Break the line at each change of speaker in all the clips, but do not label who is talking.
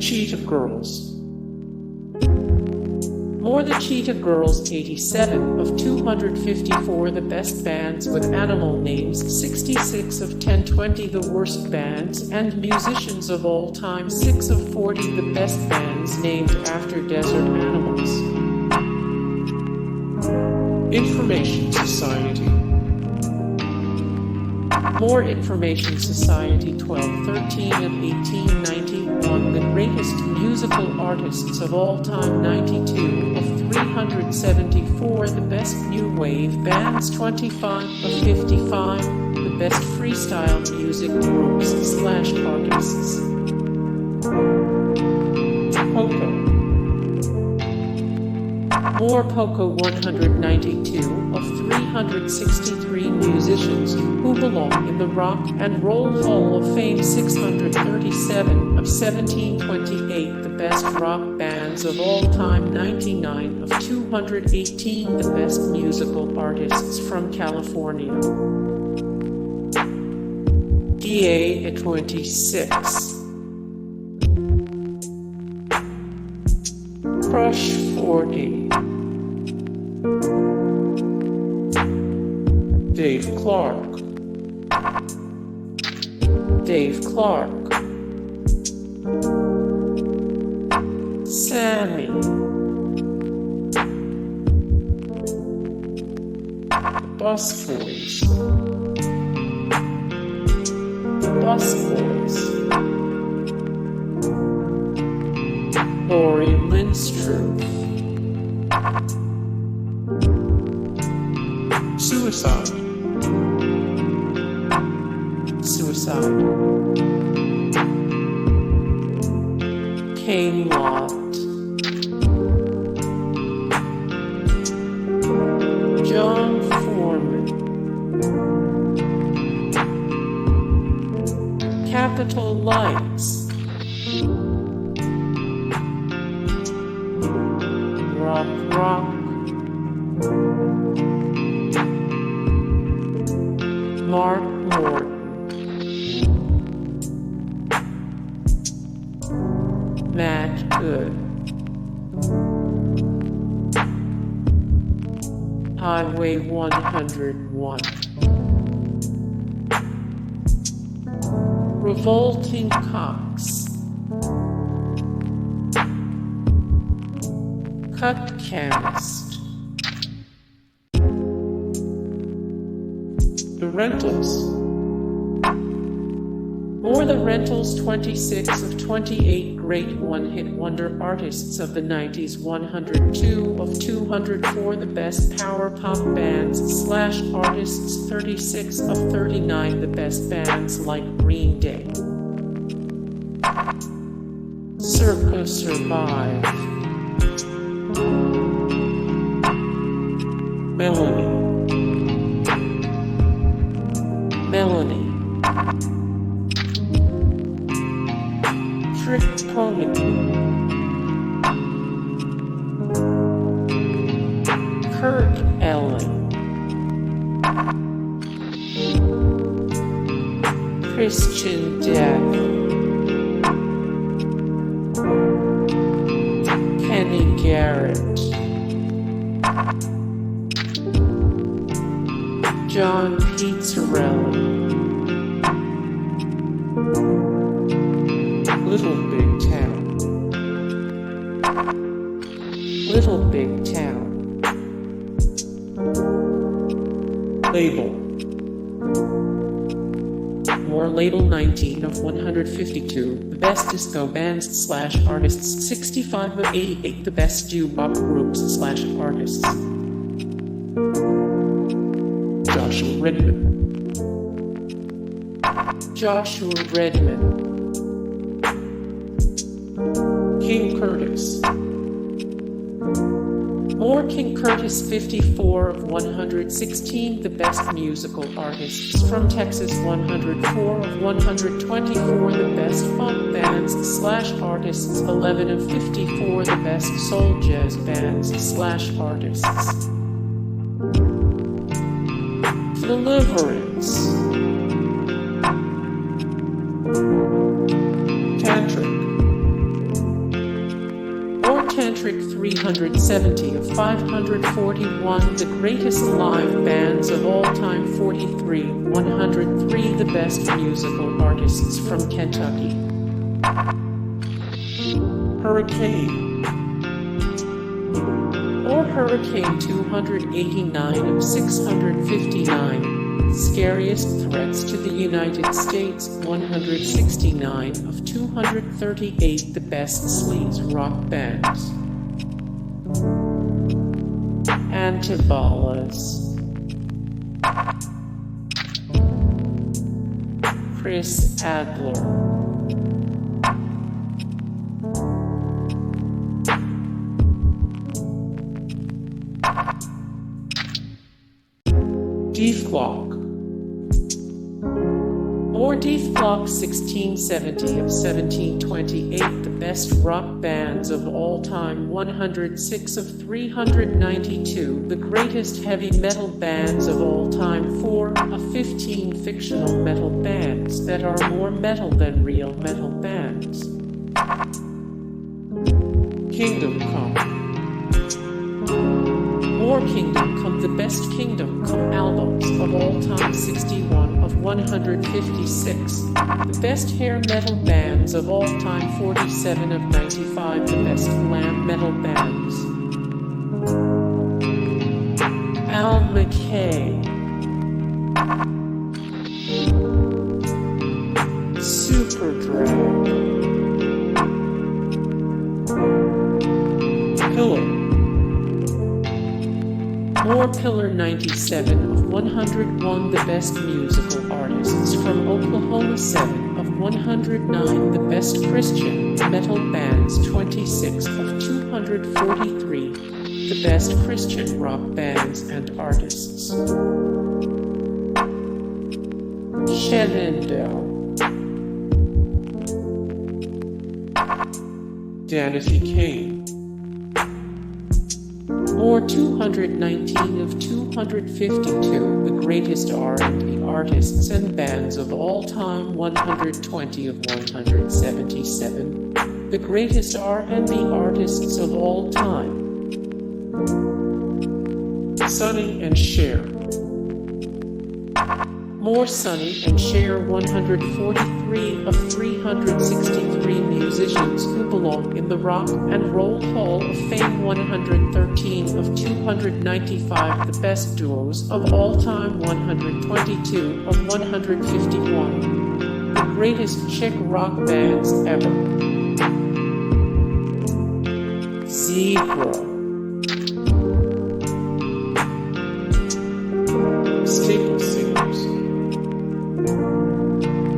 Cheetah Girls. More the Cheetah Girls, 87 of 254 the best bands with animal names, 66 of 1020 the worst bands and musicians of all time, 6 of 40 the best bands named after desert animals. Information Society. More Information Society, 1213 of 1891 the greatest musical artists of all time, 92 of 374 the best new wave bands, 25 of 55 the best freestyle music groups/artists. Poco. More Poco, 192 of 363 musicians who belong in the Rock and Roll Hall of Fame, 637 of 1728 the best rock bands of all time, 99 of 218 the best musical artists from California. DA at 26. Crush 40. Dethklok. Sammie. BusBoys. Linstruth. Suicide. Kamelot. Jon Foreman. Capital Lights. Rock. Morton. Good. Highway 101. Revolting Cocks. Chemist. The Rentals. More the Rentals, 26 of 28 great one-hit wonder artists of the 90s, 102 of 204 the best power pop bands/artists, 36 of 39 the best bands like Green Day. Circa Survive. Melanie. Elling. Christian Death. Garrett. Jon Pizzarelli. Little Big Town. Labelle. More Labelle, 19 of 152 the best disco bands/artists, 65 of 88 the best doo-wop groups/artists. Joshua Redman. King Curtis. More King Curtis, 54 of 116 the best musical artists from Texas, 104 of 124 the best funk bands/artists, 11 of 54 the best soul jazz bands/artists. Deliverance. Tantric. Tantric 370 of 541, the greatest live bands of all time 43, 103, the best musical artists from Kentucky. Hurricane or Hurricane 289 of 659, scariest threats to the United States 169 of 238, the best sleaze rock bands. Antibalas, Chris Adler, Dethklok or Dethklok 1670 of 1728, the best rock bands of all time 106 of 392, the greatest heavy metal bands of all time 4 of 15, fictional metal bands that are more metal than real metal bands. Kingdom Come or Kingdom Come, the best Kingdom Come albums of all time 61 of 156, the best hair metal bands of all time 47 of 95, the best glam metal bands. McKay, Superdrag, Pillar or Pillar 97 of 101, the best musical artists from Oklahoma 7 of 109, the best Christian metal bands 26 of 243, the best Christian rock bands and artists. Shenandoah, Danity Kane or 219 of 252, the greatest R&B artists and bands of all time 120 of 177, the greatest R&B artists of all time. Sonny and Cher, more Sonny and Cher 143 of 363 musicians who belong in the Rock and Roll Hall of Fame 113 of 295, the best duos of all time 122 of 151, the greatest chick rock bands ever. Zebra, Staple Singers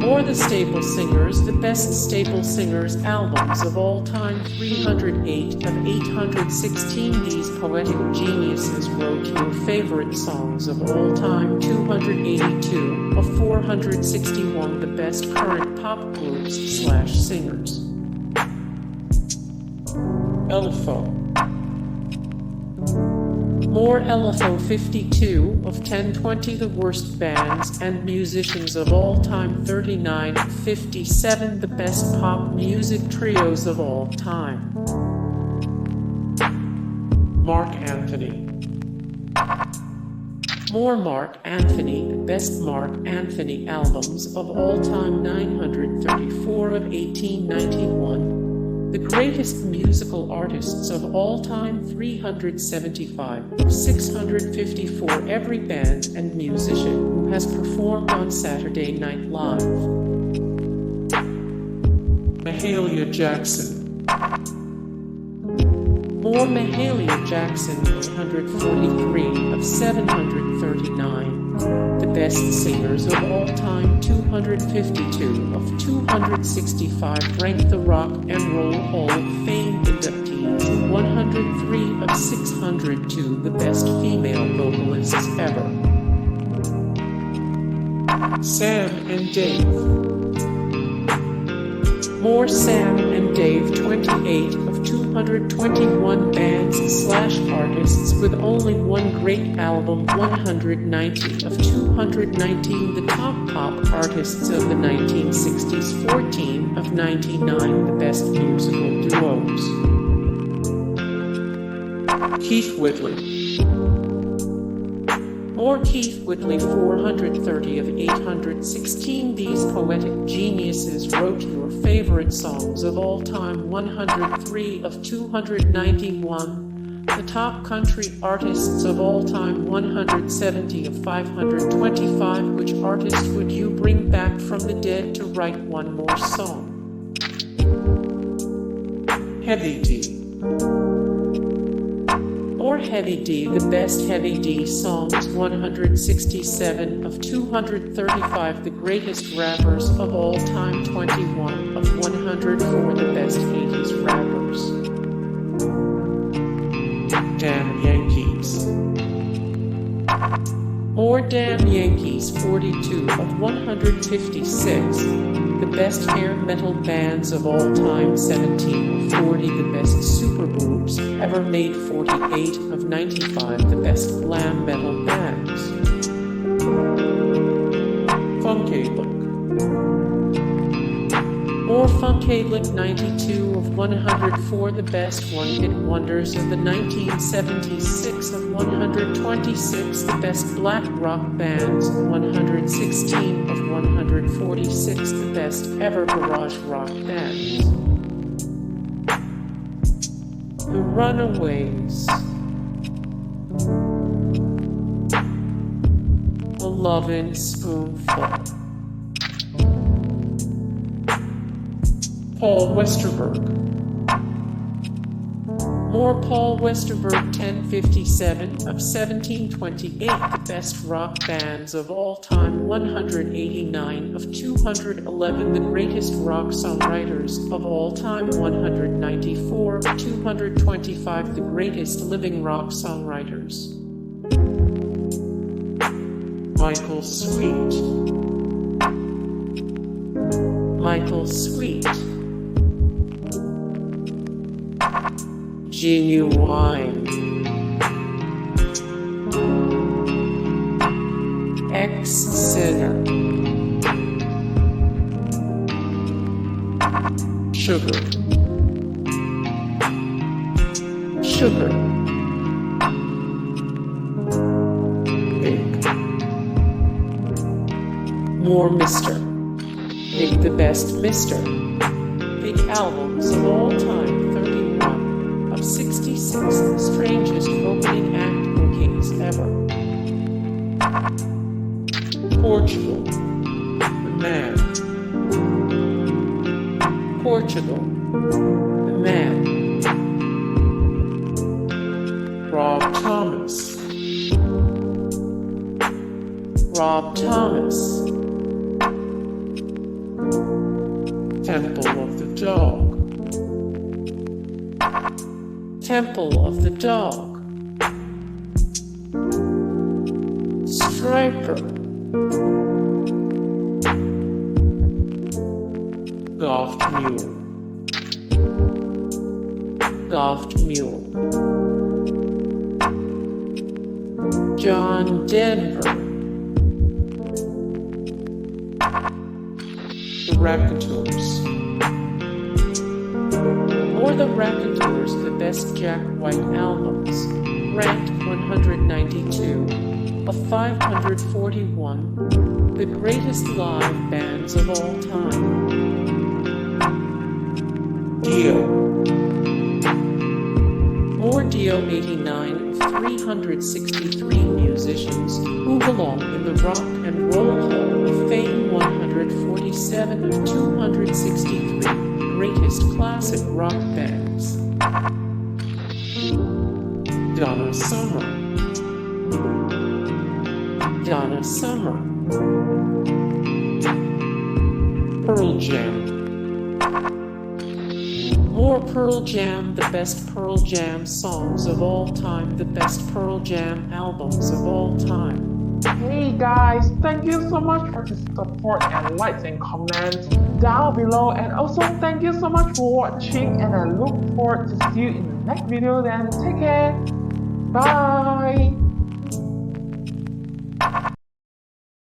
or the Staple Singers, the best Staple Singers albums of all time 308 of 816, these poetic geniuses wrote your favorite songs of all time 282 of 461, the best current pop groups/singers. LFO more LFO 52 of 1020, the worst bands and musicians of all time 39 of 57, the best pop music trios of all time. Marc Anthony more Marc Anthony, the best Marc Anthony albums of all time 934 of 1891, the greatest musical artists of all time 375 of 654, every band and musician who has performed on Saturday Night Live. Mahalia Jackson more Mahalia Jackson 143 of 739, the best singers of all time 252 of 265, ranked the Rock and Roll Hall of Fame inductees 103 of 602, the best female vocalists ever. Sam and Dave more Sam and Dave 28 of 221 bands/artists with only one great album 190 of 219, the top pop artists of the 1960s 14 of 99, the best musical duos. Keith Whitley. More Keith Whitley, 430 of 816. These poetic geniuses wrote your favorite songs of all time, 103 of 291. The top country artists of all time, 170 of 525. Which artist would you bring back from the dead to write one more song? Heavy D. Or Heavy D, the best Heavy D songs, 167 of 235. The greatest rappers of all time, 21 of 104. The best 80s rappers. Damn Yankees. Or Damn Yankees, 42 of 156. The best hair metal bands of all time, 17 of 40. The best super boobs ever made, 48 of 95. The best glam metal bands. Funkadelic. Or Funkadelic, 92 of 104. The best one-hit wonders of the 1970s, 6 of 126. The best black rock bands, 116 of 146. The best ever garage rock bands. The Runaways. The Lovin Spoonful. Paul Westerberg. More Paul Westerberg, 1057 of 1728. The best rock bands of all time, 189 of 211. The greatest rock songwriters of all time, 194 of 225. The greatest living rock songwriters. Michael Sweet. Michael Sweet. Genuine. Ex-Sinner. Sugar. Sugar. Big. More Mister. Big, the best Mister. Big albums of all time, 31 of 66. The strangest opening act bookings ever. Portugal. The Man. Portugal. The Man. Rob Thomas. Rob Thomas. Temple of the Dog. Temple of the Dog. Striper. Gov't Mule. Gov't Mule. John Denver. The Raconteurs. Or the Raconteurs, the best Jack White albums, ranked 192 of 541. The greatest live bands of all time. Dio. Or Dio, 89 of 363 musicians who belong in the Rock and Roll Hall of Fame, 147 of 263 greatest classic rock bands. Donna Summer. Donna Summer. Pearl Jam. More Pearl Jam, the best Pearl Jam songs of all time, the best Pearl Jam albums of all time.
Hey guys, thank you so much for the support and likes and comments down below, and also thank you so much for watching, and I look forward to see you in the next video. Then take care, bye.